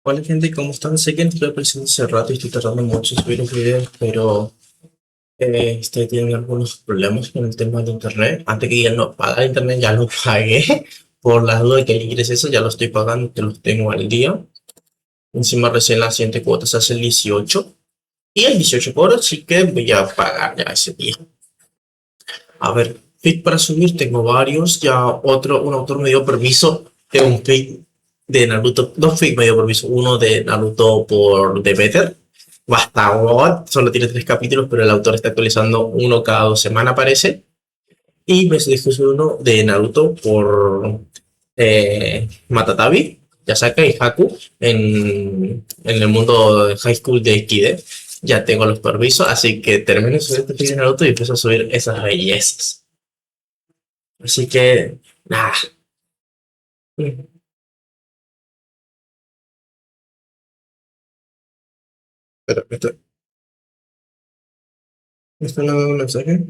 Hola gente, ¿cómo están? Sé que no estoy apareciendo hace rato y estoy tardando mucho en subir los videos, pero estoy teniendo algunos problemas con el tema de internet. Antes que ya no pagar internet, ya lo pagué. Por las dudas de que ingreses eso, ya lo estoy pagando, que los tengo al día. Encima recién la siguiente cuota se hace el 18. Y el 18 por hora, así que voy a pagar ya ese día. A ver, feed para subir tengo varios. Ya un autor me dio permiso de un feed de Naruto. Dos feed me dio permiso. Uno de Naruto por The Better. Basta, God. Solo tiene tres capítulos, pero el autor está actualizando uno cada 2 semanas, parece. Y me dijo uno de Naruto por Matatabi, Yasaka y Haku en el mundo de High School de Kide. Ya tengo los permisos, así que termino de subir este feed de Naruto y empiezo a subir esas bellezas. Así que, nada. Pero, ¿me está mandando un mensaje?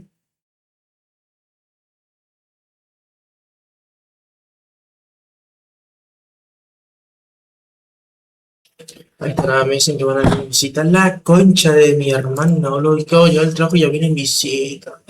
Ahí está, me dicen que van a visitar la concha de mi hermano. No lo ubicó yo el trabajo y ya viene en visita.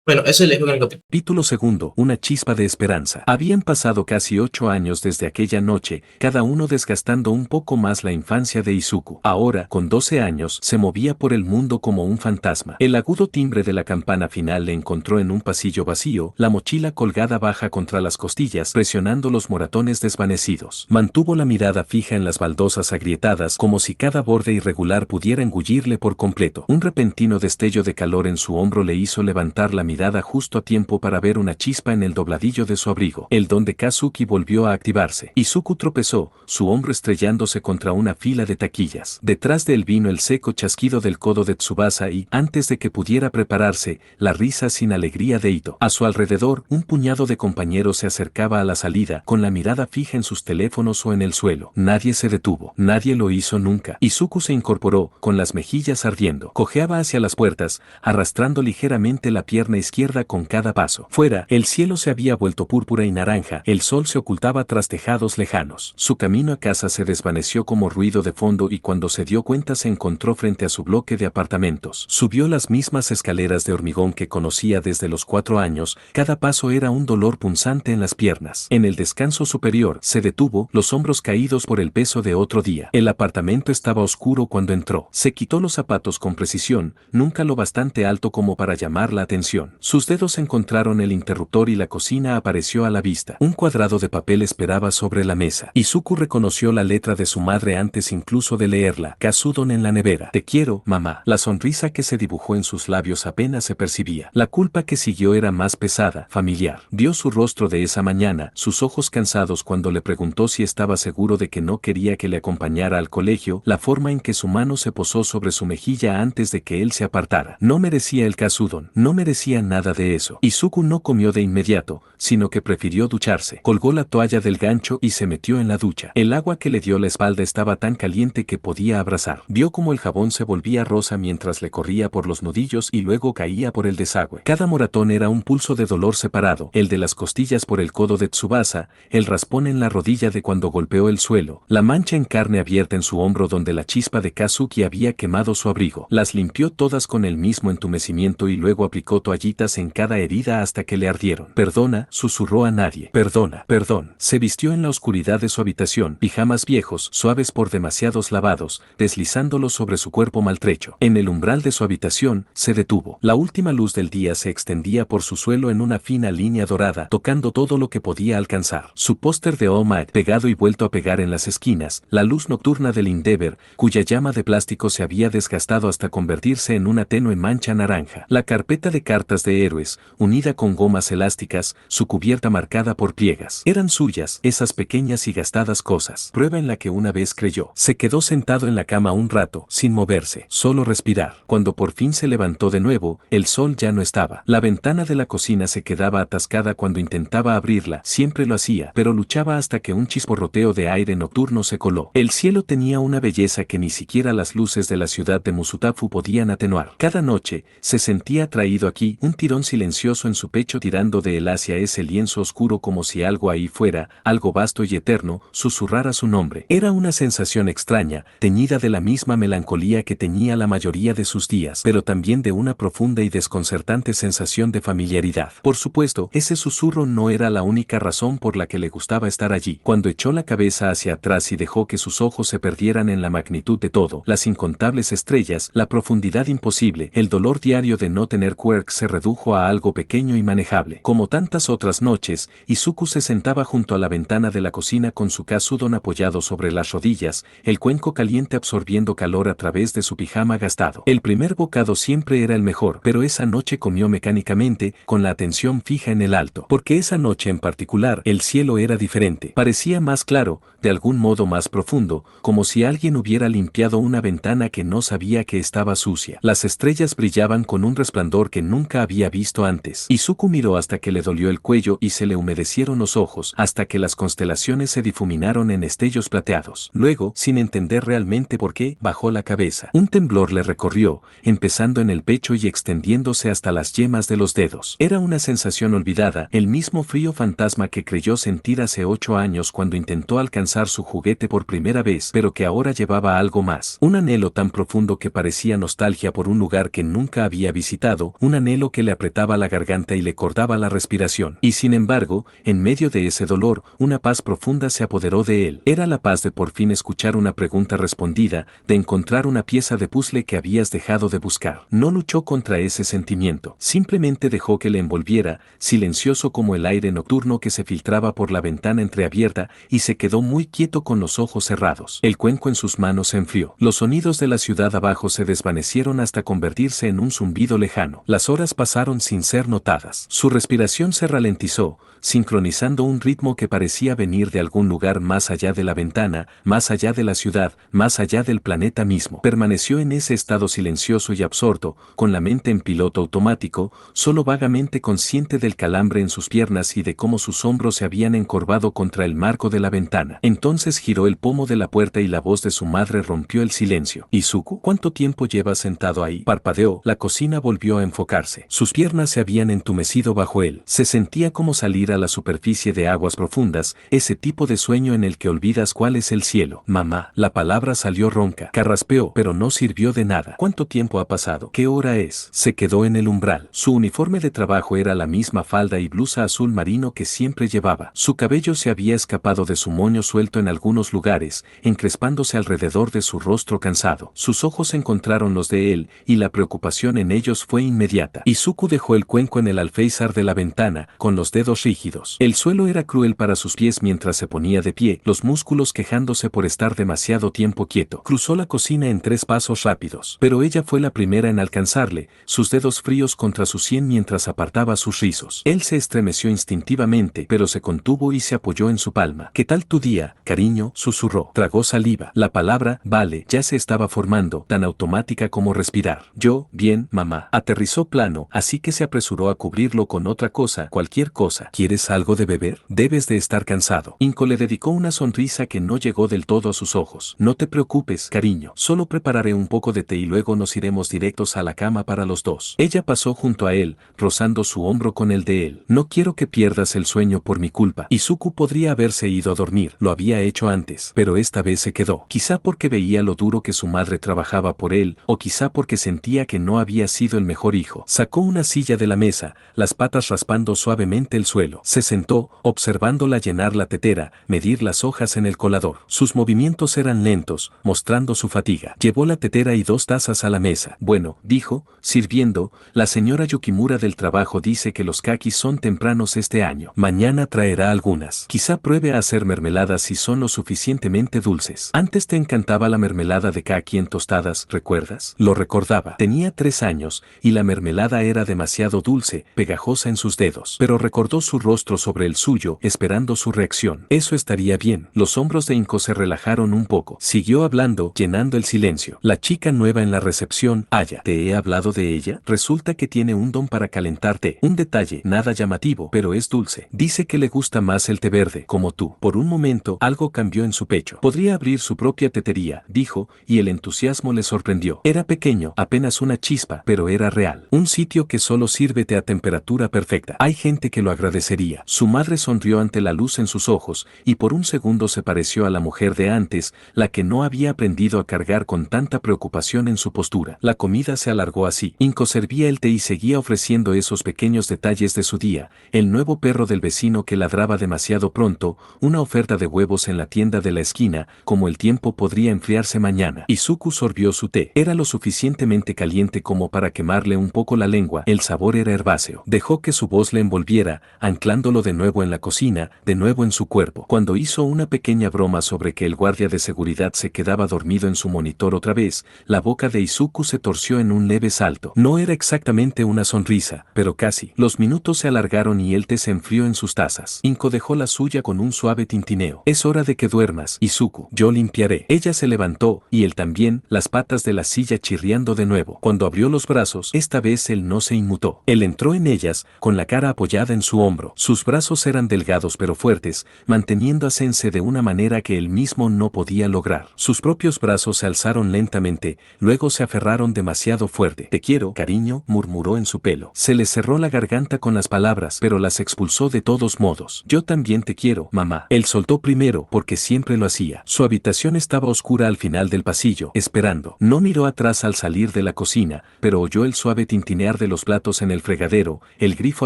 Bueno, eso es el en el capítulo. Capítulo segundo, una chispa de esperanza. Habían pasado casi 8 años desde aquella noche, cada uno desgastando un poco más la infancia de Izuku. Ahora, con 12 años, se movía por el mundo como un fantasma. El agudo timbre de la campana final le encontró en un pasillo vacío, la mochila colgada baja contra las costillas, presionando los moratones desvanecidos. Mantuvo la mirada fija en las baldosas agrietadas, como si cada borde irregular pudiera engullirle por completo. Un repentino destello de calor en su hombro le hizo levantar la mirada justo a tiempo para ver una chispa en el dobladillo de su abrigo. El don de Kazuki volvió a activarse. Izuku tropezó, su hombro estrellándose contra una fila de taquillas. Detrás de él vino el seco chasquido del codo de Tsubasa y, antes de que pudiera prepararse, la risa sin alegría de Ito. A su alrededor, un puñado de compañeros se acercaba a la salida, con la mirada fija en sus teléfonos o en el suelo. Nadie se detuvo. Nadie lo hizo nunca. Izuku se incorporó, con las mejillas ardiendo. Cojeaba hacia las puertas, arrastrando ligeramente la pierna izquierda con cada paso. Fuera, el cielo se había vuelto púrpura y naranja, el sol se ocultaba tras tejados lejanos. Su camino a casa se desvaneció como ruido de fondo y cuando se dio cuenta se encontró frente a su bloque de apartamentos. Subió las mismas escaleras de hormigón que conocía desde los 4 años, cada paso era un dolor punzante en las piernas. En el descanso superior, se detuvo, los hombros caídos por el peso de otro día. El apartamento estaba oscuro cuando entró. Se quitó los zapatos con precisión, nunca lo bastante alto como para llamar la atención. Sus dedos encontraron el interruptor y la cocina apareció a la vista. Un cuadrado de papel esperaba sobre la mesa. Izuku reconoció la letra de su madre antes incluso de leerla. Kazudon en la nevera. Te quiero, mamá. La sonrisa que se dibujó en sus labios apenas se percibía. La culpa que siguió era más pesada, familiar. Vio su rostro de esa mañana, sus ojos cansados cuando le preguntó si estaba seguro de que no quería que le acompañara al colegio, la forma en que su mano se posó sobre su mejilla antes de que él se apartara. No merecía el Kazudon, no merecía nada de eso. Izuku no comió de inmediato, sino que prefirió ducharse. Colgó la toalla del gancho y se metió en la ducha. El agua que le dio la espalda estaba tan caliente que podía abrazar. Vio como el jabón se volvía rosa mientras le corría por los nudillos y luego caía por el desagüe. Cada moratón era un pulso de dolor separado, el de las costillas por el codo de Tsubasa, el raspón en la rodilla de cuando golpeó el suelo, la mancha en carne abierta en su hombro donde la chispa de Kazuki había quemado su abrigo. Las limpió todas con el mismo entumecimiento y luego aplicó toallitas en cada herida hasta que le ardieron. Perdona, susurró a nadie. Perdona, perdón. Se vistió en la oscuridad de su habitación, pijamas viejos, suaves por demasiados lavados, deslizándolos sobre su cuerpo maltrecho. En el umbral de su habitación, se detuvo. La última luz del día se extendía por su suelo en una fina línea dorada, tocando todo lo que podía alcanzar. Su póster de All Might pegado y vuelto a pegar en las esquinas, la luz nocturna del Endeavor, cuya llama de plástico se había desgastado hasta convertirse en una tenue mancha naranja. La carpeta de cartas de héroes, unida con gomas elásticas, su cubierta marcada por pliegas. Eran suyas, esas pequeñas y gastadas cosas. Prueba en la que una vez creyó. Se quedó sentado en la cama un rato, sin moverse, solo respirar. Cuando por fin se levantó de nuevo, el sol ya no estaba. La ventana de la cocina se quedaba atascada cuando intentaba abrirla, siempre lo hacía, pero luchaba hasta que un chisporroteo de aire nocturno se coló. El cielo tenía una belleza que ni siquiera las luces de la ciudad de Musutafu podían atenuar. Cada noche, se sentía atraído aquí, un tirón silencioso en su pecho tirando de él hacia ese lienzo oscuro como si algo ahí fuera, algo vasto y eterno, susurrara su nombre. Era una sensación extraña, teñida de la misma melancolía que teñía la mayoría de sus días, pero también de una profunda y desconcertante sensación de familiaridad. Por supuesto, ese susurro no era la única razón por la que le gustaba estar allí. Cuando echó la cabeza hacia atrás y dejó que sus ojos se perdieran en la magnitud de todo, las incontables estrellas, la profundidad imposible, el dolor diario de no tener Quirk se redujo a algo pequeño y manejable. Como tantas otras noches, Izuku se sentaba junto a la ventana de la cocina con su Katsudon apoyado sobre las rodillas, el cuenco caliente absorbiendo calor a través de su pijama gastado. El primer bocado siempre era el mejor, pero esa noche comió mecánicamente, con la atención fija en el alto. Porque esa noche en particular, el cielo era diferente. Parecía más claro, de algún modo más profundo, como si alguien hubiera limpiado una ventana que no sabía que estaba sucia. Las estrellas brillaban con un resplandor que nunca había visto antes. Izuku miró hasta que le dolió el cuello y se le humedecieron los ojos, hasta que las constelaciones se difuminaron en destellos plateados. Luego, sin entender realmente por qué, bajó la cabeza. Un temblor le recorrió, empezando en el pecho y extendiéndose hasta las yemas de los dedos. Era una sensación olvidada, el mismo frío fantasma que creyó sentir hace 8 años cuando intentó alcanzar su juguete por primera vez, pero que ahora llevaba algo más. Un anhelo tan profundo que parecía nostalgia por un lugar que nunca había visitado, un anhelo que le apretaba la garganta y le cortaba la respiración. Y sin embargo, en medio de ese dolor, una paz profunda se apoderó de él. Era la paz de por fin escuchar una pregunta respondida, de encontrar una pieza de puzzle que habías dejado de buscar. No luchó contra ese sentimiento, simplemente dejó que le envolviera, silencioso como el aire nocturno que se filtraba por la ventana entreabierta, y se quedó muy quieto con los ojos cerrados. El cuenco en sus manos se enfrió. Los sonidos de la ciudad abajo se desvanecieron hasta convertirse en un zumbido lejano. Las horas pasaron sin ser notadas. Su respiración se ralentizó, sincronizando un ritmo que parecía venir de algún lugar más allá de la ventana, más allá de la ciudad, más allá del planeta mismo. Permaneció en ese estado silencioso y absorto, con la mente en piloto automático, solo vagamente consciente del calambre en sus piernas y de cómo sus hombros se habían encorvado contra el marco de la ventana. Entonces giró el pomo de la puerta y la voz de su madre rompió el silencio. «Izuku, ¿cuánto tiempo llevas sentado ahí?», parpadeó. La cocina volvió a enfocarse. Sus piernas se habían entumecido bajo él. Se sentía como salir a la superficie de aguas profundas, ese tipo de sueño en el que olvidas cuál es el cielo. «Mamá», la palabra salió ronca. Carraspeó, pero no sirvió de nada. «¿Cuánto tiempo ha pasado? ¿Qué hora es?». Se quedó en el umbral. Su uniforme de trabajo era la misma falda y blusa azul marino que siempre llevaba. Su cabello se había escapado de su moño suelto en algunos lugares, encrespándose alrededor de su rostro cansado. Sus ojos encontraron los de él, y la preocupación en ellos fue inmediata. Izuku dejó el cuenco en el alféizar de la ventana, con los dedos rígidos. El suelo era cruel para sus pies mientras se ponía de pie, los músculos quejándose por estar demasiado tiempo quieto. Cruzó la cocina en 3 pasos rápidos, pero ella fue la primera en alcanzarle, sus dedos fríos contra su sien mientras apartaba sus rizos. Él se estremeció instintivamente, pero se contuvo y se apoyó en su palma. «¿Qué tal tu día, cariño?», susurró. Tragó saliva. La palabra «vale» ya se estaba formando, tan automática como respirar. «Yo, bien, mamá». Aterrizó plano, así que se apresuró a cubrirlo con otra cosa, cualquier cosa. «¿Quieres algo de beber? Debes de estar cansado». Inko le dedicó una sonrisa que no llegó del todo a sus ojos. «No te preocupes, cariño. Solo prepararé un poco de té y luego nos iremos directos a la cama para los dos». Ella pasó junto a él, rozando su hombro con el de él. «No quiero que pierdas el sueño por mi culpa». Izuku podría haberse ido a dormir, lo había hecho antes, pero esta vez se quedó. Quizá porque veía lo duro que su madre trabajaba por él, o quizá porque sentía que no había sido el mejor hijo. Sacó una silla de la mesa, las patas raspando suavemente el suelo. Se sentó, observándola llenar la tetera, medir las hojas en el colador. Sus movimientos eran lentos, mostrando su fatiga. Llevó la tetera y 2 tazas a la mesa. «Bueno», dijo, sirviendo, «la señora Yukimura del trabajo dice que los kakis son tempranos este año. Mañana traerá algunas. Quizá pruebe a hacer mermeladas si son lo suficientemente dulces. Antes te encantaba la mermelada de kaki en tostadas, ¿recuerdas?». Lo recordaba. Tenía 3 años, y la mermelada era demasiado dulce, pegajosa en sus dedos. Pero recordó su rostro sobre el suyo, esperando su reacción. Eso estaría bien. Los hombros de Inko se relajaron un poco. Siguió hablando, llenando el silencio. La chica nueva en la recepción, Aya. ¿Te he hablado de ella? Resulta que tiene un don para calentarte. Un detalle, nada llamativo, pero es dulce. Dice que le gusta más el té verde, como tú. Por un momento, algo cambió en su pecho. Podría abrir su propia tetería, dijo, y el entusiasmo le sorprendió. Era pequeño, apenas una chispa, pero era real. Un sitio que solo sírvete a temperatura perfecta. Hay gente que lo agradecería. Su madre sonrió ante la luz en sus ojos, y por un segundo se pareció a la mujer de antes, la que no había aprendido a cargar con tanta preocupación en su postura. La comida se alargó así. Inko servía el té y seguía ofreciendo esos pequeños detalles de su día, el nuevo perro del vecino que ladraba demasiado pronto, una oferta de huevos en la tienda de la esquina, como el tiempo podría enfriarse mañana. Izuku sorbió su té. Era lo suficientemente caliente como para quemarle un poco la lengua. El sabor era herbáceo. Dejó que su voz le envolviera, anclándolo de nuevo en la cocina, de nuevo en su cuerpo. Cuando hizo una pequeña broma sobre que el guardia de seguridad se quedaba dormido en su monitor otra vez, la boca de Izuku se torció en un leve salto. No era exactamente una sonrisa, pero casi. Los minutos se alargaron y el té se enfrió en sus tazas. Inko dejó la suya con un suave tintineo. Es hora de que duermas, Izuku. Yo limpiaré. Ella se levantó, y él también, las patas de la silla chirriando de nuevo. Cuando abrió los brazos, esta vez él no se inmutó. Él entró en ellas, con la cara apoyada en su hombro. Sus brazos eran delgados pero fuertes, manteniendo a Sensei de una manera que él mismo no podía lograr. Sus propios brazos se alzaron lentamente, luego se aferraron demasiado fuerte. Te quiero, cariño, murmuró en su pelo. Se le cerró la garganta con las palabras, pero las expulsó de todos modos. Yo también te quiero, mamá. Él soltó primero, porque siempre lo hacía. Su habitación estaba oscura al final del pasillo, esperando. No miró atrás al salir de la cocina, pero oyó el suave tintinear de los platos en el fregadero, el grifo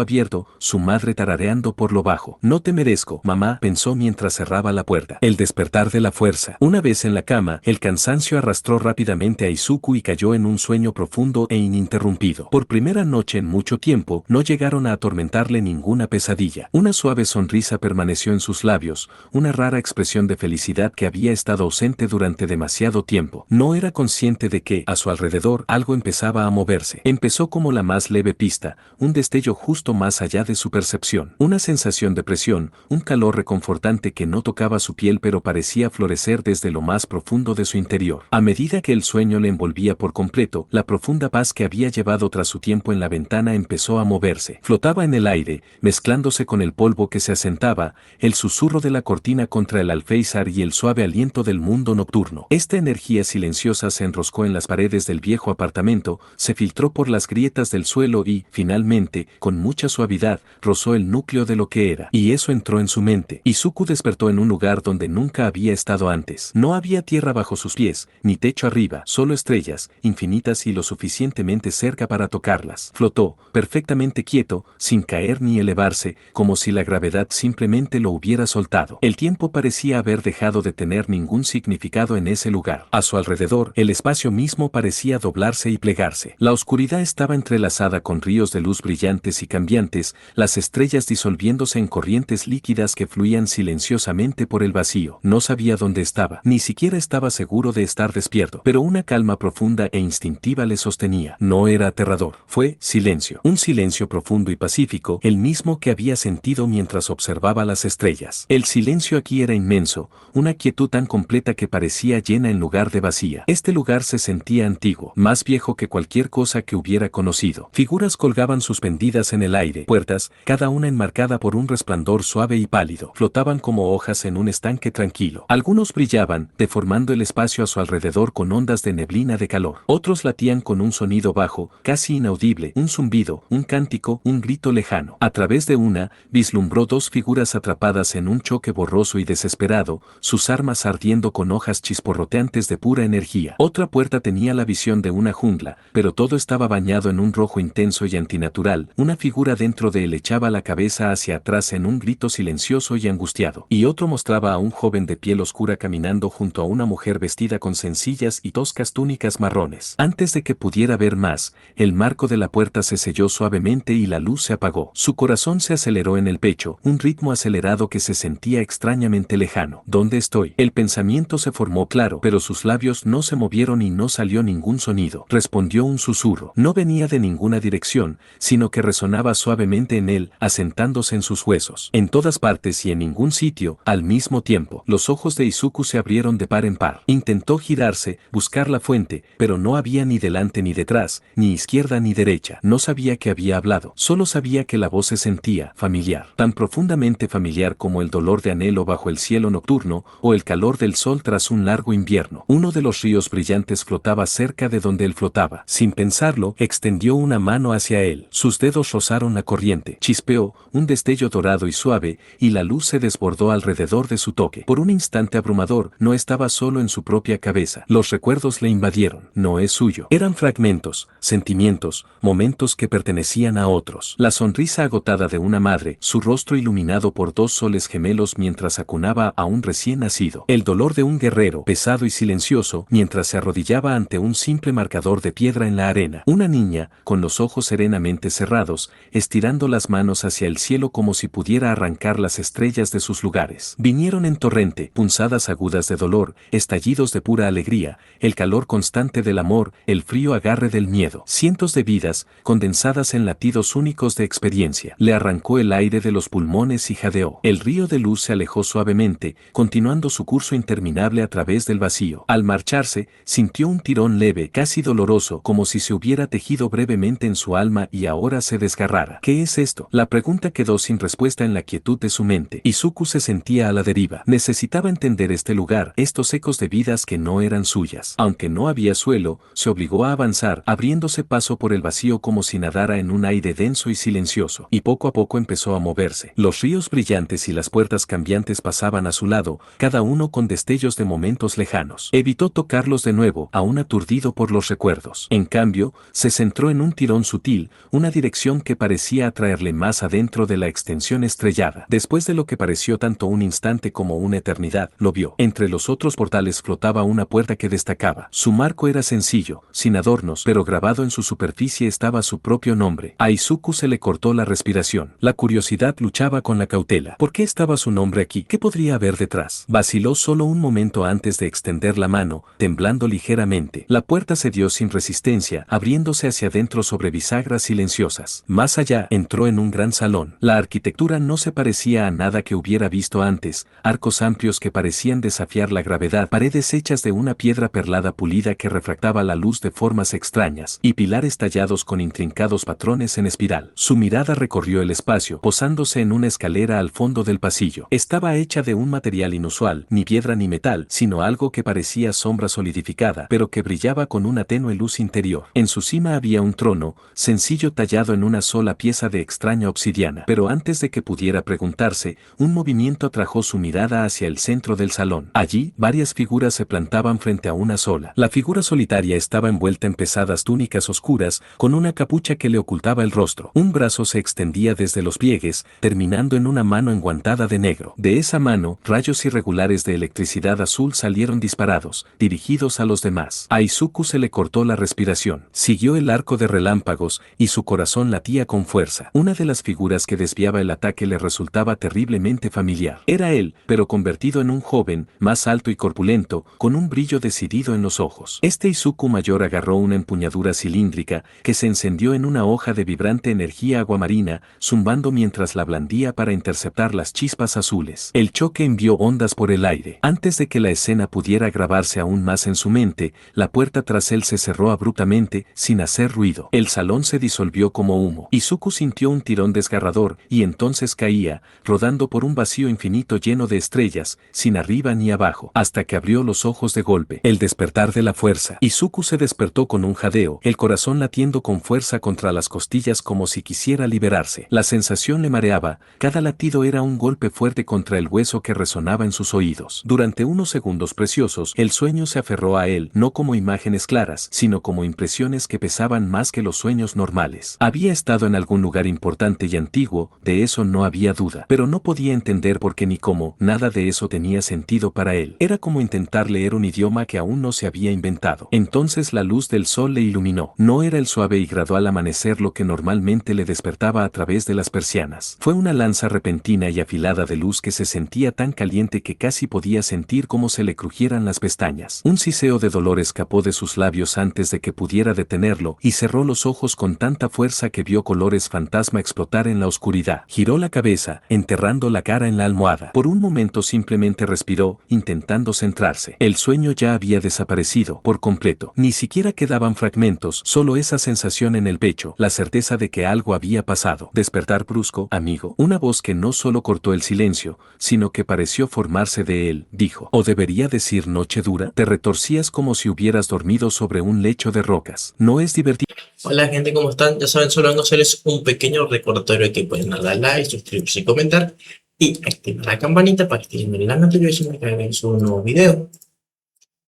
abierto, su madre tarareando por lo bajo. No te merezco, mamá, pensó mientras cerraba la puerta. El despertar de la fuerza. Una vez en la cama, el cansancio arrastró rápidamente a Izuku y cayó en un sueño profundo e ininterrumpido. Por primera noche en mucho tiempo, no llegaron a atormentarle ninguna pesadilla. Una suave sonrisa permaneció en sus labios, una rara expresión de felicidad que había estado ausente durante demasiado tiempo. No era consciente de que, a su alrededor, algo empezaba a moverse. Empezó como la más leve pista, un destello justo más allá de su percepción. Una sensación de presión, un calor reconfortante que no tocaba su piel pero parecía florecer desde lo más profundo de su interior. A medida que el sueño le envolvía por completo, la profunda paz que había llevado tras su tiempo en la ventana empezó a moverse. Flotaba en el aire, mezclándose con el polvo que se asentaba, el susurro de la cortina contra el alféizar y el suave aliento del mundo nocturno. Esta energía silenciosa se enroscó en las paredes del viejo apartamento, se filtró por las grietas del suelo y, finalmente, con mucha suavidad, rozó el núcleo de lo que era. Y eso entró en su mente. Izuku despertó en un lugar donde nunca había estado antes. No había tierra bajo sus pies, ni techo arriba, solo estrellas, infinitas y lo suficientemente cerca para tocarlas. Flotó, perfectamente quieto, sin caer ni elevarse, como si la gravedad simplemente lo hubiera soltado. El tiempo parecía haber dejado de tener ningún significado en ese lugar. A su alrededor, el espacio mismo parecía doblarse y plegarse. La oscuridad estaba entrelazada con ríos de luz brillantes y cambiantes, las estrellas disolviéndose en corrientes líquidas que fluían silenciosamente por el vacío. No sabía dónde estaba, ni siquiera estaba seguro de estar despierto, pero una calma profunda e instintiva le sostenía. No era aterrador, fue silencio. Un silencio profundo y pacífico, el mismo que había sentido mientras observaba las estrellas. El silencio aquí era inmenso, una quietud tan completa que parecía llena en lugar de vacía. Este lugar se sentía antiguo, más viejo que cualquier cosa que hubiera conocido. Figuras colgaban suspendidas en el aire, puertas, cada una enmarcada por un resplandor suave y pálido, flotaban como hojas en un estanque tranquilo. Algunos brillaban, deformando el espacio a su alrededor con ondas de neblina de calor. Otros latían con un sonido bajo, casi inaudible, un zumbido, un cántico, un grito lejano. A través de una, vislumbró dos figuras atrapadas en un choque borroso y desesperado, sus armas ardiendo con hojas chisporroteantes de pura energía. Otra puerta tenía la visión de una jungla, pero todo estaba bañado en un rojo intenso y antinatural. Una figura dentro de él echaba la cabeza hacia atrás en un grito silencioso y angustiado. Y otro mostraba a un joven de piel oscura caminando junto a una mujer vestida con sencillas y toscas túnicas marrones. Antes de que pudiera ver más, el marco de la puerta se selló suavemente y la luz se apagó. Su corazón se aceleró en el pecho, un ritmo acelerado que se sentía extrañamente lejano. ¿Dónde estoy? El pensamiento se formó claro, pero sus labios no se movieron y no salió ningún sonido. Respondió un susurro. No venía de ninguna dirección, sino que resonaba suavemente en él, asentado asentándose en sus huesos. En todas partes y en ningún sitio, al mismo tiempo, los ojos de Izuku se abrieron de par en par. Intentó girarse, buscar la fuente, pero no había ni delante ni detrás, ni izquierda ni derecha. No sabía que había hablado, solo sabía que la voz se sentía familiar, tan profundamente familiar como el dolor de anhelo bajo el cielo nocturno o el calor del sol tras un largo invierno. Uno de los ríos brillantes flotaba cerca de donde él flotaba. Sin pensarlo, extendió una mano hacia él. Sus dedos rozaron la corriente. Chispeó, un destello dorado y suave, y la luz se desbordó alrededor de su toque. Por un instante abrumador, no estaba solo en su propia cabeza. Los recuerdos le invadieron. No es suyo. Eran fragmentos, sentimientos, momentos que pertenecían a otros. La sonrisa agotada de una madre, su rostro iluminado por dos soles gemelos mientras acunaba a un recién nacido. El dolor de un guerrero, pesado y silencioso, mientras se arrodillaba ante un simple marcador de piedra en la arena. Una niña, con los ojos serenamente cerrados, estirando las manos hacia el cielo como si pudiera arrancar las estrellas de sus lugares. Vinieron en torrente, punzadas agudas de dolor, estallidos de pura alegría, el calor constante del amor, el frío agarre del miedo. Cientos de vidas, condensadas en latidos únicos de experiencia. Le arrancó el aire de los pulmones y jadeó. El río de luz se alejó suavemente, continuando su curso interminable a través del vacío. Al marcharse, sintió un tirón leve, casi doloroso, como si se hubiera tejido brevemente en su alma y ahora se desgarrara. ¿Qué es esto? La pregunta quedó sin respuesta en la quietud de su mente. Izuku se sentía a la deriva. Necesitaba entender este lugar, estos ecos de vidas que no eran suyas. Aunque no había suelo, se obligó a avanzar, abriéndose paso por el vacío como si nadara en un aire denso y silencioso. Y poco a poco empezó a moverse. Los ríos brillantes y las puertas cambiantes pasaban a su lado, cada uno con destellos de momentos lejanos. Evitó tocarlos de nuevo, aún aturdido por los recuerdos. En cambio, se centró en un tirón sutil, una dirección que parecía atraerle más adentro de la extensión estrellada. Después de lo que pareció tanto un instante como una eternidad, lo vio. Entre los otros portales flotaba una puerta que destacaba. Su marco era sencillo, sin adornos, pero grabado en su superficie estaba su propio nombre. A Izuku se le cortó la respiración. La curiosidad luchaba con la cautela. ¿Por qué estaba su nombre aquí? ¿Qué podría haber detrás? Vaciló solo un momento antes de extender la mano, temblando ligeramente. La puerta cedió sin resistencia, abriéndose hacia adentro sobre bisagras silenciosas. Más allá, entró en un gran salón. La arquitectura no se parecía a nada que hubiera visto antes, arcos amplios que parecían desafiar la gravedad, paredes hechas de una piedra perlada pulida que refractaba la luz de formas extrañas, y pilares tallados con intrincados patrones en espiral. Su mirada recorrió el espacio, posándose en una escalera al fondo del pasillo. Estaba hecha de un material inusual, ni piedra ni metal, sino algo que parecía sombra solidificada, pero que brillaba con una tenue luz interior. En su cima había un trono, sencillo tallado en una sola pieza de extraña obsidiana. Pero antes de que pudiera preguntarse, un movimiento atrajo su mirada hacia el centro del salón. Allí, varias figuras se plantaban frente a una sola. La figura solitaria estaba envuelta en pesadas túnicas oscuras, con una capucha que le ocultaba el rostro. Un brazo se extendía desde los pliegues, terminando en una mano enguantada de negro. De esa mano, rayos irregulares de electricidad azul salieron disparados, dirigidos a los demás. A Izuku se le cortó la respiración. Siguió el arco de relámpagos, y su corazón latía con fuerza. Una de las figuras que desviaba el ataque le resultaba terriblemente familiar. Era él, pero convertido en un joven, más alto y corpulento, con un brillo decidido en los ojos. Este Izuku mayor agarró una empuñadura cilíndrica, que se encendió en una hoja de vibrante energía aguamarina, zumbando mientras la blandía para interceptar las chispas azules. El choque envió ondas por el aire. Antes de que la escena pudiera grabarse aún más en su mente, la puerta tras él se cerró abruptamente, sin hacer ruido. El salón se disolvió como humo. Izuku sintió un tirón desgarrador, y entonces caía, rodando por un vacío infinito lleno de estrellas, sin arriba ni abajo, hasta que abrió los ojos de golpe. El despertar de la fuerza. Izuku se despertó con un jadeo, el corazón latiendo con fuerza contra las costillas como si quisiera liberarse. La sensación le mareaba, cada latido era un golpe fuerte contra el hueso que resonaba en sus oídos. Durante unos segundos preciosos, el sueño se aferró a él, no como imágenes claras, sino como impresiones que pesaban más que los sueños normales. Había estado en algún lugar importante y antiguo, de eso no había duda, pero no podía entender por qué ni cómo, nada de eso tenía sentido para él. Era como intentar leer un idioma que aún no se había inventado. Entonces la luz del sol le iluminó. No era el suave y gradual amanecer lo que normalmente le despertaba a través de las persianas. Fue una lanza repentina y afilada de luz que se sentía tan caliente que casi podía sentir cómo se le crujieran las pestañas. Un siseo de dolor escapó de sus labios antes de que pudiera detenerlo, y cerró los ojos con tanta fuerza que vio colores fantasma explotar en en la oscuridad. Giró la cabeza, enterrando la cara en la almohada. Por un momento simplemente respiró, intentando centrarse. El sueño ya había desaparecido por completo. Ni siquiera quedaban fragmentos, solo esa sensación en el pecho, la certeza de que algo había pasado. Despertar brusco, amigo. Una voz que no solo cortó el silencio, sino que pareció formarse de él, dijo. O debería decir noche dura. Te retorcías como si hubieras dormido sobre un lecho de rocas. No es divertido. Hola gente, ¿cómo están? Ya saben, solo vengo a hacerles un pequeño recordatorio que pueden darle like, suscribirse y comentar y activar la campanita para que estén las notificaciones cada vez que subo un nuevo video.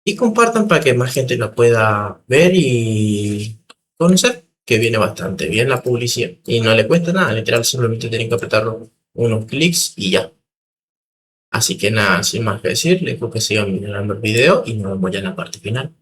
Y compartan para que más gente lo pueda ver y conocer, que viene bastante bien la publicidad. Y no le cuesta nada, literal, simplemente tienen que apretar unos clics y ya. Así que nada, sin más que decir, les dejo que sigan mirando el video y nos vemos ya en la parte final.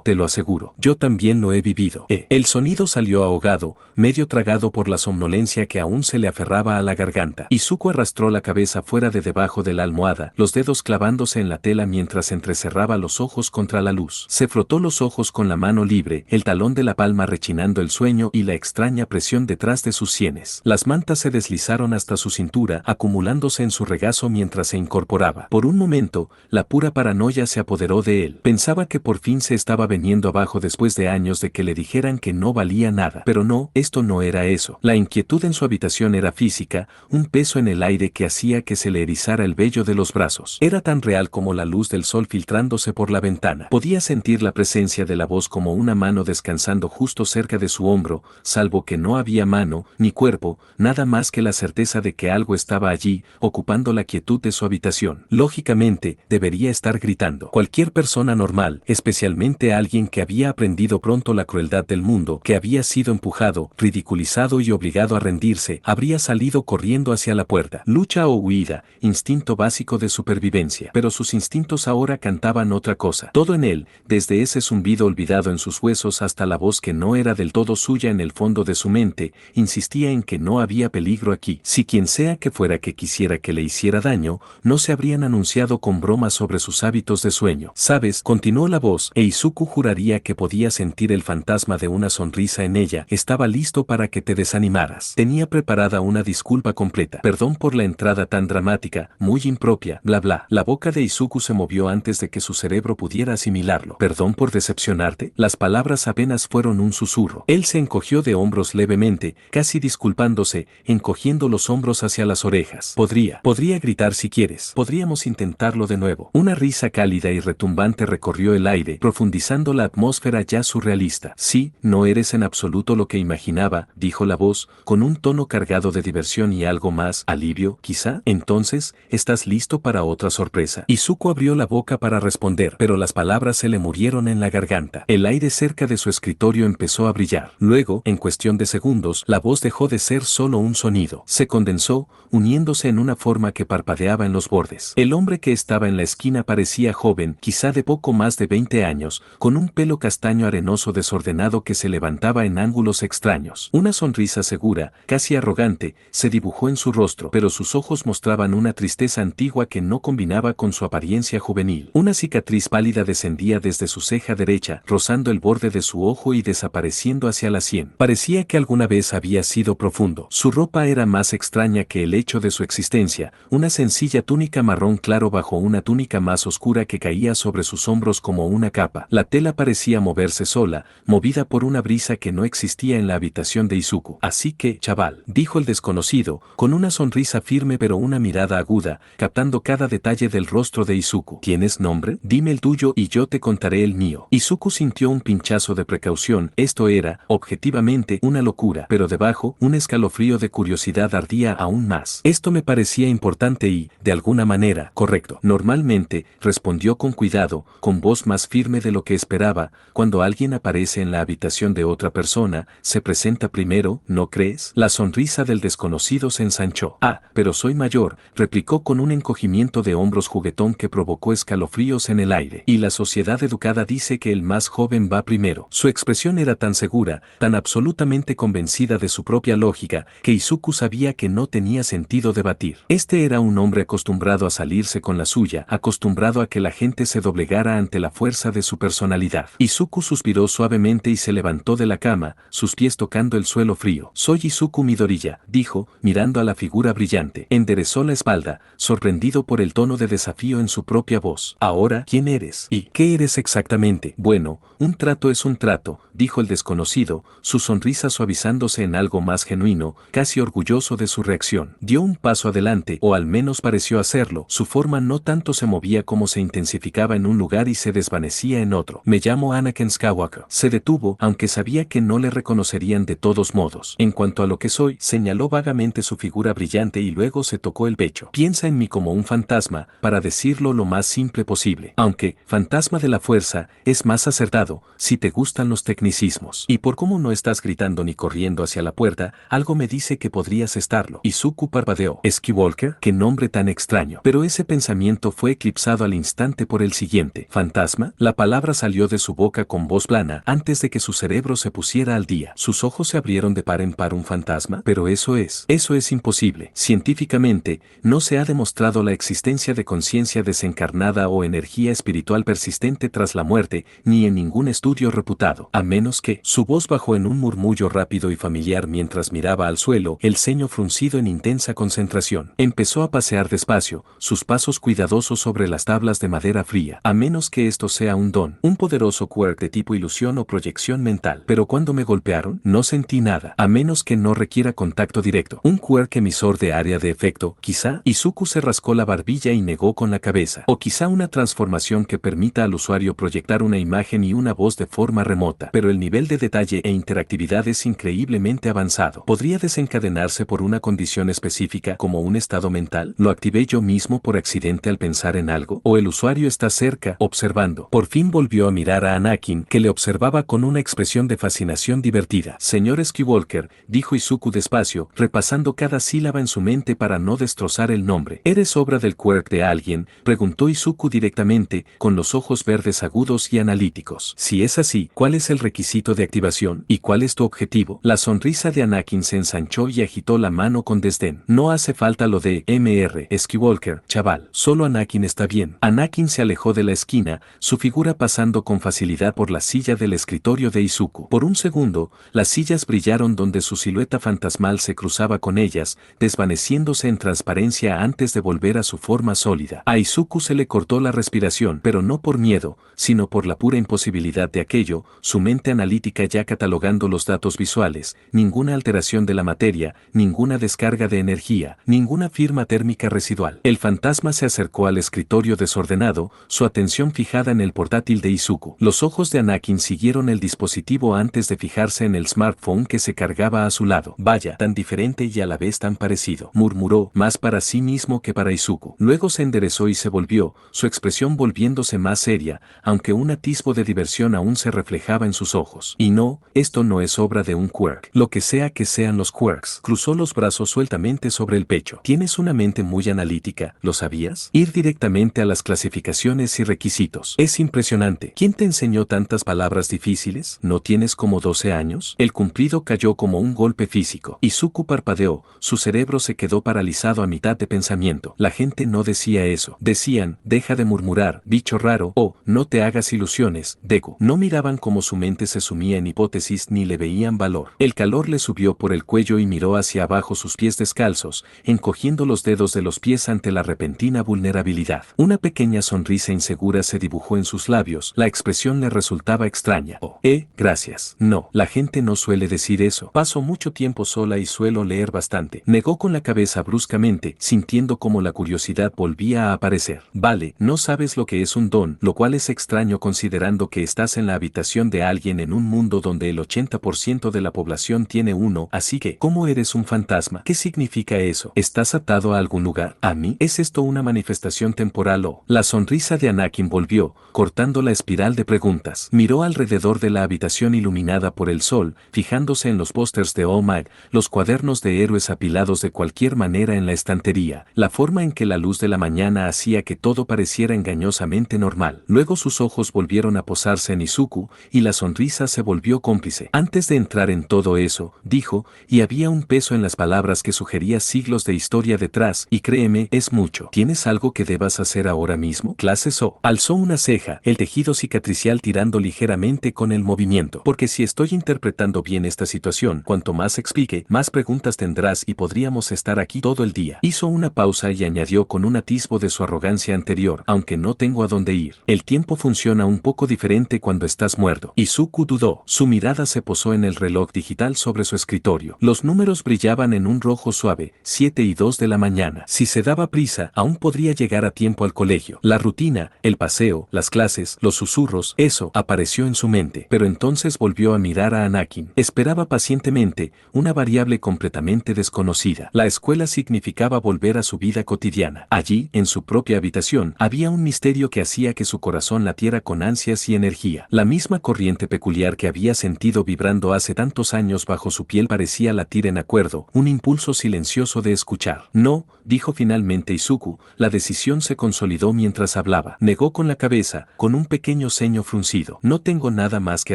Te lo aseguro, yo también lo he vivido. El sonido salió ahogado, medio tragado por la somnolencia que aún se le aferraba a la garganta. Izuku arrastró la cabeza fuera de debajo de la almohada, los dedos clavándose en la tela mientras entrecerraba los ojos contra la luz. Se frotó los ojos con la mano libre, el talón de la palma rechinando el sueño y la extraña presión detrás de sus sienes. Las mantas se deslizaron hasta su cintura, acumulándose en su regazo mientras se incorporaba. Por un momento, la pura paranoia se apoderó de él. Pensaba que por fin se estaba veniendo abajo después de años de que le dijeran que no valía nada. Pero no, esto no era eso. La inquietud en su habitación era física, un peso en el aire que hacía que se le erizara el vello de los brazos. Era tan real como la luz del sol filtrándose por la ventana. Podía sentir la presencia de la voz como una mano descansando justo cerca de su hombro, salvo que no había mano, ni cuerpo, nada más que la certeza de que algo estaba allí, ocupando la quietud de su habitación. Lógicamente, debería estar gritando. Cualquier persona normal, especialmente alguien que había aprendido pronto la crueldad del mundo, que había sido empujado, ridiculizado y obligado a rendirse, habría salido corriendo hacia la puerta. Lucha o huida, instinto básico de supervivencia. Pero sus instintos ahora cantaban otra cosa. Todo en él, desde ese zumbido olvidado en sus huesos hasta la voz que no era del todo suya en el fondo de su mente, insistía en que no había peligro aquí. Si quien sea que fuera que quisiera que le hiciera daño, no se habrían anunciado con bromas sobre sus hábitos de sueño. ¿Sabes? Continuó la voz, e Izuku juraría que podía sentir el fantasma de una sonrisa en ella. Estaba listo para que te desanimaras. Tenía preparada una disculpa completa. Perdón por la entrada tan dramática, muy impropia, bla bla. La boca de Izuku se movió antes de que su cerebro pudiera asimilarlo. Perdón por decepcionarte. Las palabras apenas fueron un susurro. Él se encogió de hombros levemente, casi disculpándose, encogiendo los hombros hacia las orejas. Podría gritar si quieres. Podríamos intentarlo de nuevo. Una risa cálida y retumbante recorrió el aire, profundizando la atmósfera ya surrealista. Sí, no eres en absoluto lo que imaginaba, dijo la voz, con un tono cargado de diversión y algo más, alivio, quizá. Entonces, ¿estás listo para otra sorpresa? Izuku abrió la boca para responder, pero las palabras se le murieron en la garganta. El aire cerca de su escritorio empezó a brillar. Luego, en cuestión de segundos, la voz dejó de ser solo un sonido. Se condensó, uniéndose en una forma que parpadeaba en los bordes. El hombre que estaba en la esquina parecía joven, quizá de poco más de 20 años, con un pelo castaño arenoso desordenado que se levantaba en ángulos extraños. Una sonrisa segura, casi arrogante, se dibujó en su rostro, pero sus ojos mostraban una tristeza antigua que no combinaba con su apariencia juvenil. Una cicatriz pálida descendía desde su ceja derecha, rozando el borde de su ojo y desapareciendo hacia la sien. Parecía que alguna vez había sido profundo. Su ropa era más extraña que el hecho de su existencia, una sencilla túnica marrón claro bajo una túnica más oscura que caía sobre sus hombros como una capa. La tela parecía moverse sola, movida por una brisa que no existía en la habitación de Izuku. Así que, chaval, dijo el desconocido, con una sonrisa firme pero una mirada aguda, captando cada detalle del rostro de Izuku. ¿Tienes nombre? Dime el tuyo y yo te contaré el mío. Izuku sintió un pinchazo de precaución. Esto era, objetivamente, una locura, pero debajo, un escalofrío de curiosidad ardía aún más. Esto me parecía importante y, de alguna manera, correcto. Normalmente, respondió con cuidado, con voz más firme de lo que esperaba, cuando alguien aparece en la habitación de otra persona, se presenta primero, ¿no crees? La sonrisa del desconocido se ensanchó. Ah, pero soy mayor, replicó con un encogimiento de hombros juguetón que provocó escalofríos en el aire. Y la sociedad educada dice que el más joven va primero. Su expresión era tan segura, tan absolutamente convencida de su propia lógica, que Izuku sabía que no tenía sentido debatir. Este era un hombre acostumbrado a salirse con la suya, acostumbrado a que la gente se doblegara ante la fuerza de su personalidad. personalidad. Izuku suspiró suavemente y se levantó de la cama, sus pies tocando el suelo frío. Soy Izuku Midoriya, dijo, mirando a la figura brillante. Enderezó la espalda, sorprendido por el tono de desafío en su propia voz. Ahora, ¿quién eres? ¿Y qué eres exactamente? Bueno, un trato es un trato, dijo el desconocido, su sonrisa suavizándose en algo más genuino, casi orgulloso de su reacción. Dio un paso adelante, o al menos pareció hacerlo. Su forma no tanto se movía como se intensificaba en un lugar y se desvanecía en otro. Me llamo Anakin Skywalker. Se detuvo, aunque sabía que no le reconocerían de todos modos. En cuanto a lo que soy, señaló vagamente su figura brillante y luego se tocó el pecho. Piensa en mí como un fantasma, para decirlo lo más simple posible. Aunque, fantasma de la fuerza, es más acertado, si te gustan los tecnicismos. Y por cómo no estás gritando ni corriendo hacia la puerta, algo me dice que podrías estarlo. Izuku parpadeó. ¿Skywalker? ¿Qué nombre tan extraño? Pero ese pensamiento fue eclipsado al instante por el siguiente. ¿Fantasma? La palabra salió de su boca con voz plana, antes de que su cerebro se pusiera al día. Sus ojos se abrieron de par en par. ¿Un fantasma? Pero eso es imposible. Científicamente, no se ha demostrado la existencia de conciencia desencarnada o energía espiritual persistente tras la muerte, ni en ningún estudio reputado, a menos que... Su voz bajó en un murmullo rápido y familiar mientras miraba al suelo, el ceño fruncido en intensa concentración. Empezó a pasear despacio, sus pasos cuidadosos sobre las tablas de madera fría, a menos que esto sea un don, un poderoso quirk de tipo ilusión o proyección mental. Pero cuando me golpearon, no sentí nada, a menos que no requiera contacto directo. Un quirk emisor de área de efecto, quizá. Izuku se rascó la barbilla y negó con la cabeza. O quizá una transformación que permita al usuario proyectar una imagen y una voz de forma remota. Pero el nivel de detalle e interactividad es increíblemente avanzado. ¿Podría desencadenarse por una condición específica como un estado mental? ¿Lo activé yo mismo por accidente al pensar en algo? ¿O el usuario está cerca, observando? Por fin volvió a mirar a Anakin, que le observaba con una expresión de fascinación divertida. Señor Skywalker, dijo Izuku despacio, repasando cada sílaba en su mente para no destrozar el nombre. ¿Eres obra del quirk de alguien? Preguntó Izuku directamente, con los ojos verdes agudos y analíticos. Si es así, ¿cuál es el requisito de activación? ¿Y cuál es tu objetivo? La sonrisa de Anakin se ensanchó y agitó la mano con desdén. No hace falta lo de Mr. Skywalker, chaval. Solo Anakin está bien. Anakin se alejó de la esquina, su figura pasando con facilidad por la silla del escritorio de Izuku. Por un segundo, las sillas brillaron donde su silueta fantasmal se cruzaba con ellas, desvaneciéndose en transparencia antes de volver a su forma sólida. A Izuku se le cortó la respiración, pero no por miedo, sino por la pura imposibilidad de aquello, su mente analítica ya catalogando los datos visuales, ninguna alteración de la materia, ninguna descarga de energía, ninguna firma térmica residual. El fantasma se acercó al escritorio desordenado, su atención fijada en el portátil de Izuku. Los ojos de Anakin siguieron el dispositivo antes de fijarse en el smartphone que se cargaba a su lado. Vaya, tan diferente y a la vez tan parecido, murmuró, más para sí mismo que para Izuku. Luego se enderezó y se volvió, su expresión volviéndose más seria, aunque un atisbo de diversión aún se reflejaba en sus ojos. Y no, esto no es obra de un quirk. Lo que sea que sean los quirks. Cruzó los brazos sueltamente sobre el pecho. Tienes una mente muy analítica, ¿lo sabías? Ir directamente a las clasificaciones y requisitos. Es impresionante. ¿Quién te enseñó tantas palabras difíciles? ¿No tienes como 12 años? El cumplido cayó como un golpe físico. Izuku parpadeó, su cerebro se quedó paralizado a mitad de pensamiento. La gente no decía eso. Decían, deja de murmurar, bicho raro, o, no te hagas ilusiones, Deku. No miraban cómo su mente se sumía en hipótesis ni le veían valor. El calor le subió por el cuello y miró hacia abajo sus pies descalzos, encogiendo los dedos de los pies ante la repentina vulnerabilidad. Una pequeña sonrisa insegura se dibujó en sus labios, la expresión le resultaba extraña. Oh, gracias. No, la gente no suele decir eso. Paso mucho tiempo sola y suelo leer bastante. Negó con la cabeza bruscamente, sintiendo como la curiosidad volvía a aparecer. Vale, no sabes lo que es un don, lo cual es extraño considerando que estás en la habitación de alguien en un mundo donde el 80% de la población tiene uno, así que, ¿cómo eres un fantasma? ¿Qué significa eso? ¿Estás atado a algún lugar? ¿A mí? ¿Es esto una manifestación temporal o...? La sonrisa de Anakin volvió, cortando la espiral de preguntas. Miró alrededor de la habitación iluminada por el sol, fijándose en los pósters de All Might, los cuadernos de héroes apilados de cualquier manera en la estantería, la forma en que la luz de la mañana hacía que todo pareciera engañosamente normal. Luego sus ojos volvieron a posarse en Izuku, y la sonrisa se volvió cómplice. Antes de entrar en todo eso, dijo, y había un peso en las palabras que sugería siglos de historia detrás, y créeme, es mucho. ¿Tienes algo que debas hacer ahora mismo? ¿Clases o...? Alzó una ceja, el tejido tejido cicatricial tirando ligeramente con el movimiento. Porque si estoy interpretando bien esta situación, cuanto más explique, más preguntas tendrás y podríamos estar aquí todo el día. Hizo una pausa y añadió con un atisbo de su arrogancia anterior, aunque no tengo a dónde ir. El tiempo funciona un poco diferente cuando estás muerto. Izuku dudó. Su mirada se posó en el reloj digital sobre su escritorio. Los números brillaban en un rojo suave, 7:02 de la mañana. Si se daba prisa, aún podría llegar a tiempo al colegio. La rutina, el paseo, las clases, los susurros, eso apareció en su mente. Pero entonces volvió a mirar a Anakin. Esperaba pacientemente, una variable completamente desconocida. La escuela significaba volver a su vida cotidiana. Allí, en su propia habitación, había un misterio que hacía que su corazón latiera con ansias y energía. La misma corriente peculiar que había sentido vibrando hace tantos años bajo su piel parecía latir en acuerdo, un impulso silencioso de escuchar. No, dijo finalmente Izuku, la decisión se consolidó mientras hablaba. Negó con la cabeza, con un pequeño ceño fruncido. No tengo nada más que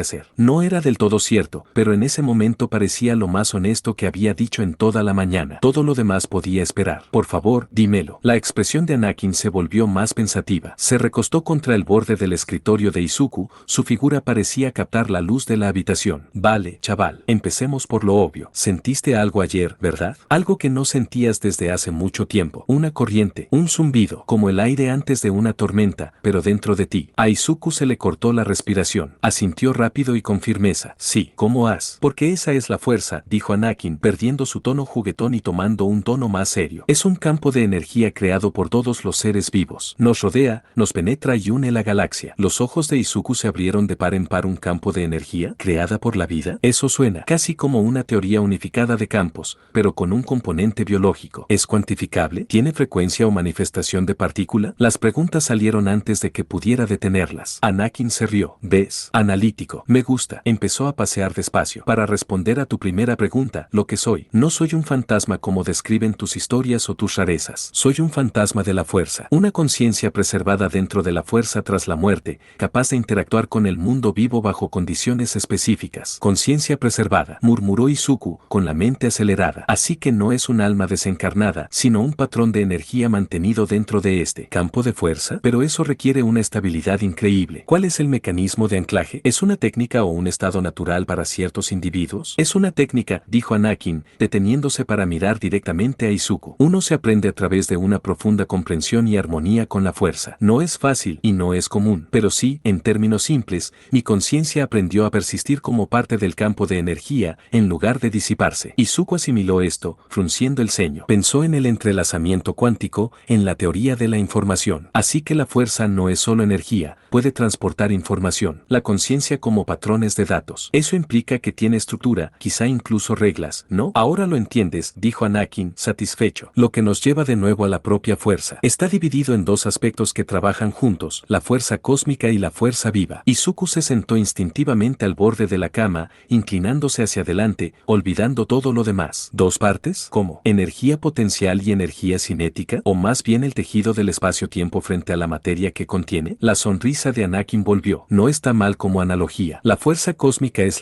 hacer. No era del todo cierto, pero en ese momento parecía lo más honesto que había dicho en toda la mañana. Todo lo demás podía esperar. Por favor, dímelo. La expresión de Anakin se volvió más pensativa. Se recostó contra el borde del escritorio de Izuku, su figura parecía captar la luz de la habitación. Vale, chaval, empecemos por lo obvio. Sentiste algo ayer, ¿verdad? Algo que no sentías desde hace mucho tiempo. Una corriente, un zumbido, como el aire antes de una tormenta, pero dentro de ti. A Izuku se le cortó la respiración. Asintió rápido y con firmeza. Sí, ¿cómo has? Porque esa es la fuerza, dijo Anakin, perdiendo su tono juguetón y tomando un tono más serio. Es un campo de energía creado por todos los seres vivos. Nos rodea, nos penetra y une la galaxia. Los ojos de Izuku se abrieron de par en par. ¿Un campo de energía creada por la vida? Eso suena casi como una teoría unificada de campos, pero con un componente biológico. ¿Es cuantificable? ¿Tiene frecuencia o manifestación de partícula? Las preguntas salieron antes de que pudiera detenerlas. Anakin se rió. ¿Ves? Analítico. Me gusta. Empezó a pasear despacio. Para responder a tu primera pregunta, lo que soy. No soy un fantasma como describen tus historias o tus rarezas. Soy un fantasma de la fuerza. Una conciencia preservada dentro de la fuerza tras la muerte, capaz de interactuar con el mundo vivo bajo condiciones específicas. Conciencia preservada, murmuró Izuku, con la mente acelerada. Así que no es un alma desencarnada, sino un patrón de energía mantenido dentro de este campo de fuerza. Pero eso requiere una estabilidad increíble. ¿Cuál es el mecanismo de anclaje? ¿Es una técnica o un estado natural para ciertos individuos? Es una técnica, dijo Anakin, deteniéndose para mirar directamente a Izuku. Uno se aprende a través de una profunda comprensión y armonía con la fuerza. No es fácil y no es común, pero sí, en términos simples, mi conciencia aprendió a persistir como parte del campo de energía, en lugar de disiparse. Izuku asimiló esto, frunciendo el ceño. Pensó en el entrelazamiento cuántico, en la teoría de la información. Así que la fuerza no es solo energía, puede transportar información. La conciencia como patrones de datos. Eso implica que tiene estructura, quizá incluso reglas, ¿no? Ahora lo entiendes, dijo Anakin, satisfecho. Lo que nos lleva de nuevo a la propia fuerza. Está dividido en dos aspectos que trabajan juntos, la fuerza cósmica y la fuerza viva. Izuku se sentó instintivamente al borde de la cama, inclinándose hacia adelante, olvidando todo lo demás. ¿Dos partes? ¿Cómo? ¿Energía potencial y energía cinética? ¿O más bien el tejido del espacio-tiempo frente a la materia que contiene? La sonrisa de Anakin volvió. No está mal como analogía. La fuerza cósmica es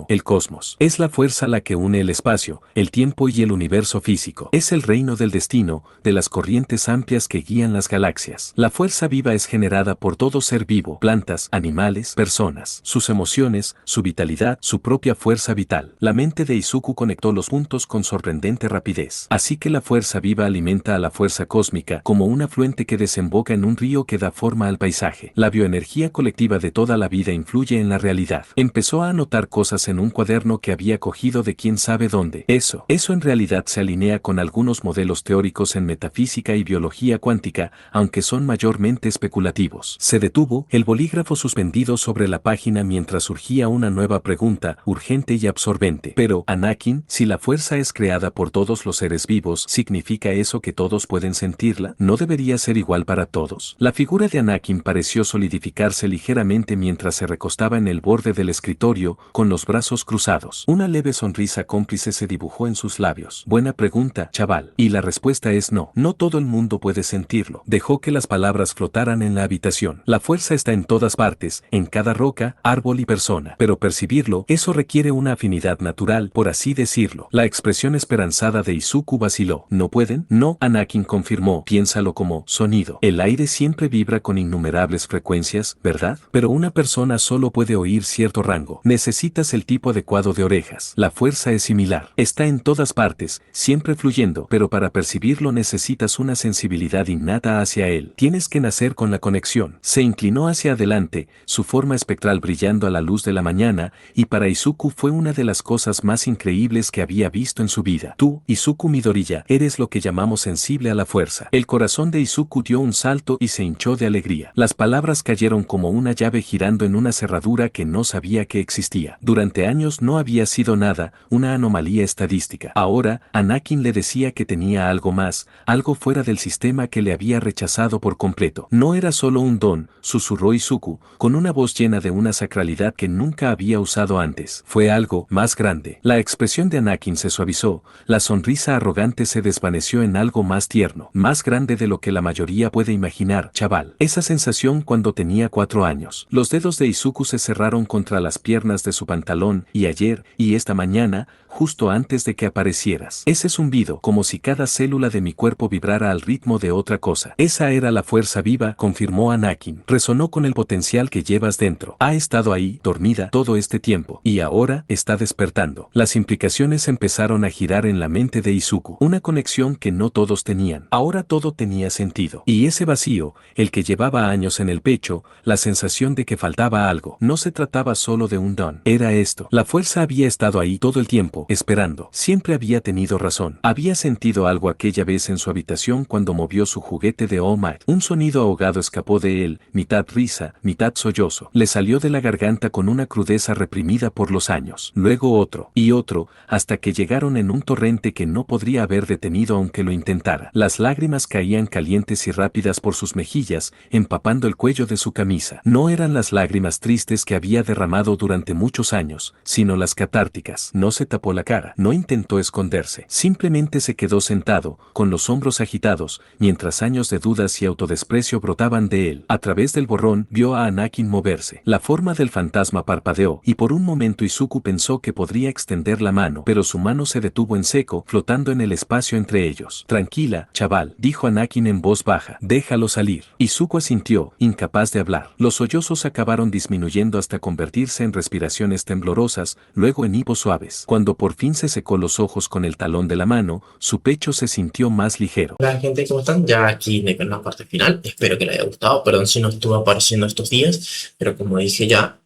el cosmos. Es la fuerza la que une el espacio, el tiempo y el universo físico. Es el reino del destino, de las corrientes amplias que guían las galaxias. La fuerza viva es generada por todo ser vivo, plantas, animales, personas, sus emociones, su vitalidad, su propia fuerza vital. La mente de Izuku conectó los puntos con sorprendente rapidez. Así que la fuerza viva alimenta a la fuerza cósmica como un afluente que desemboca en un río que da forma al paisaje. La bioenergía colectiva de toda la vida influye en la realidad. Empezó a anotar cosas en un cuaderno que había cogido de quién sabe dónde. Eso en realidad se alinea con algunos modelos teóricos en metafísica y biología cuántica, aunque son mayormente especulativos. Se detuvo, el bolígrafo suspendido sobre la página mientras surgía una nueva pregunta, urgente y absorbente. Pero, Anakin, si la fuerza es creada por todos los seres vivos, ¿significa eso que todos pueden sentirla? ¿No debería ser igual para todos? La figura de Anakin pareció solidificarse ligeramente mientras se recostaba en el borde del escritorio, con los brazos cruzados. Una leve sonrisa cómplice se dibujó en sus labios. Buena pregunta, chaval. Y la respuesta es no. No todo el mundo puede sentirlo. Dejó que las palabras flotaran en la habitación. La fuerza está en todas partes, en cada roca, árbol y persona. Pero percibirlo, eso requiere una afinidad natural, por así decirlo. La expresión esperanzada de Izuku vaciló. ¿No pueden? No, Anakin confirmó. Piénsalo como sonido. El aire siempre vibra con innumerables frecuencias frecuencias, ¿verdad? Pero una persona solo puede oír cierto rango. Necesitas el tipo adecuado de orejas. La fuerza es similar. Está en todas partes, siempre fluyendo, pero para percibirlo necesitas una sensibilidad innata hacia él. Tienes que nacer con la conexión. Se inclinó hacia adelante, su forma espectral brillando a la luz de la mañana, y para Izuku fue una de las cosas más increíbles que había visto en su vida. Tú, Izuku Midoriya, eres lo que llamamos sensible a la fuerza. El corazón de Izuku dio un salto y se hinchó de alegría. Las palabras cayeron como una llave girando en una cerradura que no sabía que existía. Durante años no había sido nada, una anomalía estadística. Ahora, Anakin le decía que tenía algo más, algo fuera del sistema que le había rechazado por completo. No era solo un don, susurró Izuku, con una voz llena de una sacralidad que nunca había usado antes. Fue algo más grande. La expresión de Anakin se suavizó, la sonrisa arrogante se desvaneció en algo más tierno, más grande de lo que la mayoría puede imaginar, chaval. Esa sensación cuando tenía 4 años. Los dedos de Izuku se cerraron contra las piernas de su pantalón, y ayer, y esta mañana, justo antes de que aparecieras. Ese zumbido, como si cada célula de mi cuerpo vibrara al ritmo de otra cosa. Esa era la fuerza viva, confirmó Anakin. Resonó con el potencial que llevas dentro. Ha estado ahí, dormida, todo este tiempo, y ahora está despertando. Las implicaciones empezaron a girar en la mente de Izuku. Una conexión que no todos tenían. Ahora todo tenía sentido. Y ese vacío, el que llevaba años en el pecho, la sensación de que faltaba algo, no se trataba solo de un don. Era esto. La fuerza había estado ahí todo el tiempo, esperando. Siempre había tenido razón. Había sentido algo aquella vez en su habitación cuando movió su juguete de All Might. Un sonido ahogado escapó de él, mitad risa, mitad sollozo. Le salió de la garganta con una crudeza reprimida por los años. Luego otro, y otro, hasta que llegaron en un torrente que no podría haber detenido aunque lo intentara. Las lágrimas caían calientes y rápidas por sus mejillas, empapando el cuello de su camisa. No eran las lágrimas tristes que había derramado durante muchos años, sino las catárticas. No se tapó la cara, no intentó esconderse. Simplemente se quedó sentado, con los hombros agitados, mientras años de dudas y autodesprecio brotaban de él. A través del borrón, vio a Anakin moverse. La forma del fantasma parpadeó, y por un momento Izuku pensó que podría extender la mano, pero su mano se detuvo en seco, flotando en el espacio entre ellos. Tranquila, chaval, dijo Anakin en voz baja. Déjalo salir. Izuku asintió, incapaz de hablar. Los sollozos acabaron disminuyendo hasta convertirse en respiraciones temblorosas, luego en hipos suaves. Cuando por fin se secó los ojos con el talón de la mano, su pecho se sintió más ligero. La gente, ¿cómo están? Ya aquí en la parte final. Espero que les haya gustado. Perdón si no estuvo apareciendo estos días, pero como dije ya,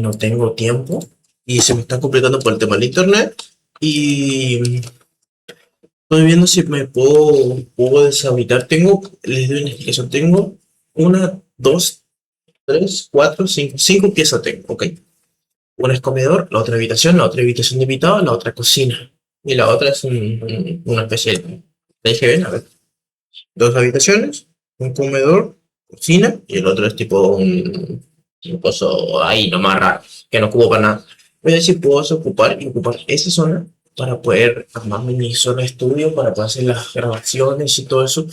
no tengo tiempo y se me está complicando por el tema del internet. Y estoy viendo si me puedo deshabilitar. Les doy una explicación. Tengo una, dos, tres, cuatro, cinco piezas tengo, ¿ok? Una es comedor, la otra habitación de invitados, la otra cocina. Y la otra es una especie de... Dije, ven, a ver. Dos habitaciones, un comedor, cocina, y el otro es tipo un coso ahí nomás raro, que no ocupo para nada. Voy a ver si puedo ocupar esa zona para poder armarme mi zona de estudio, para poder hacer las grabaciones y todo eso,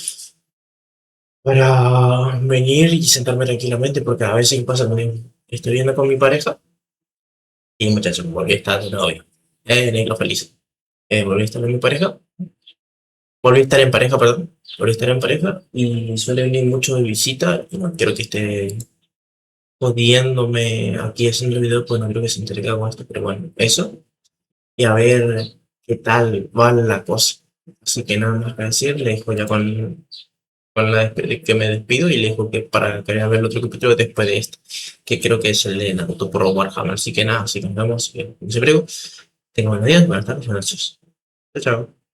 para venir y sentarme tranquilamente, porque a veces pasa que estoy viendo con mi pareja y muchachos, volví a estar de novio. Negro feliz. Volví a estar con mi pareja. Volví a estar en pareja, perdón. Volví a estar en pareja y suele venir mucho de visita y no quiero que esté jodiéndome aquí haciendo el video, pues no creo que se entere con esto, pero bueno, eso. Y a ver qué tal va la cosa. Así que nada más que decir, le dejo ya con que me despido y le dejo que para que ver el otro capítulo después de este, que creo que es el de Naruto por Warhammer. Así que nada, así que nos vemos. Como siempre digo, tengan buenos días, buenas tardes, buenas noches. Chao, chao.